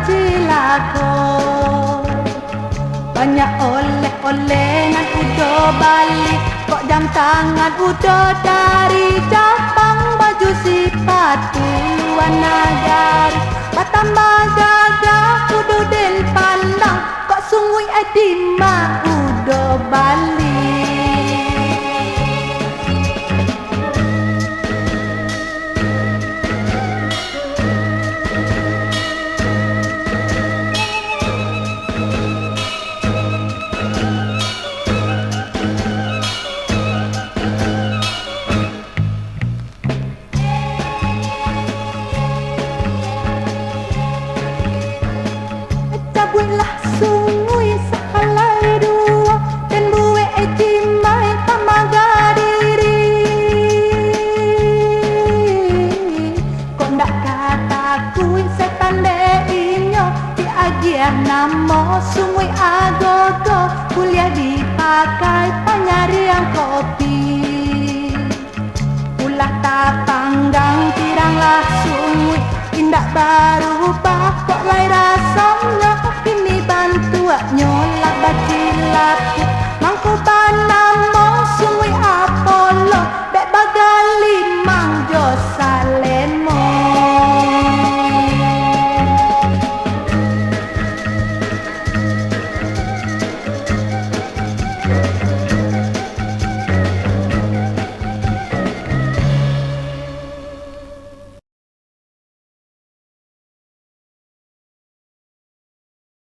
cilaka. Banyak oleh-oleh nan udah balik, kok jam tangan udah dari Jepang. Baju sepatu luar negara, batambah gagah kudu den pandang, kok sungguh edima udah balik. Cabutlah sungguh sakalai dua, dan buwe ejimai tamaga diri. Kok ndak kataku setan deinyo, di agian namo sungguh agogo, kuliah dipakai panyari yang kopi. Ulah tapanggang tiranglah sungguh, indah berubah kok lai rasa.